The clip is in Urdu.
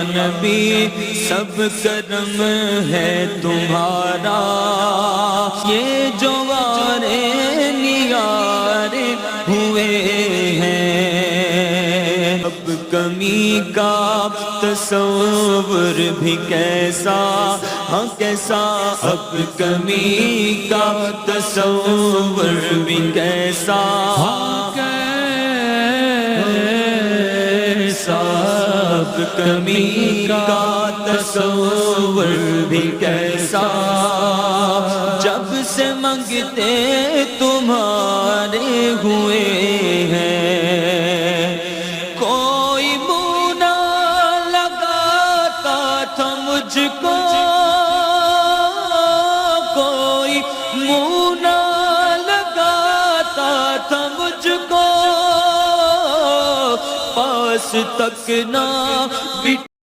نبی سب کرم ہے تمہارا، یہ جو وارے نیارے ہوئے ہیں، اب کمی کا تصور بھی کیسا، ہاں کیسا، اب کمی کا تصور بھی کیسا، اب کمی کا تصور بھی کیسا، جب سے منگتے تمہارے ہوئے ہیں، کوئی منہ نہ لگاتا تھا مجھ کو، کوئی منہ نہ لگاتا تھا مجھ کو، پاس تک نہ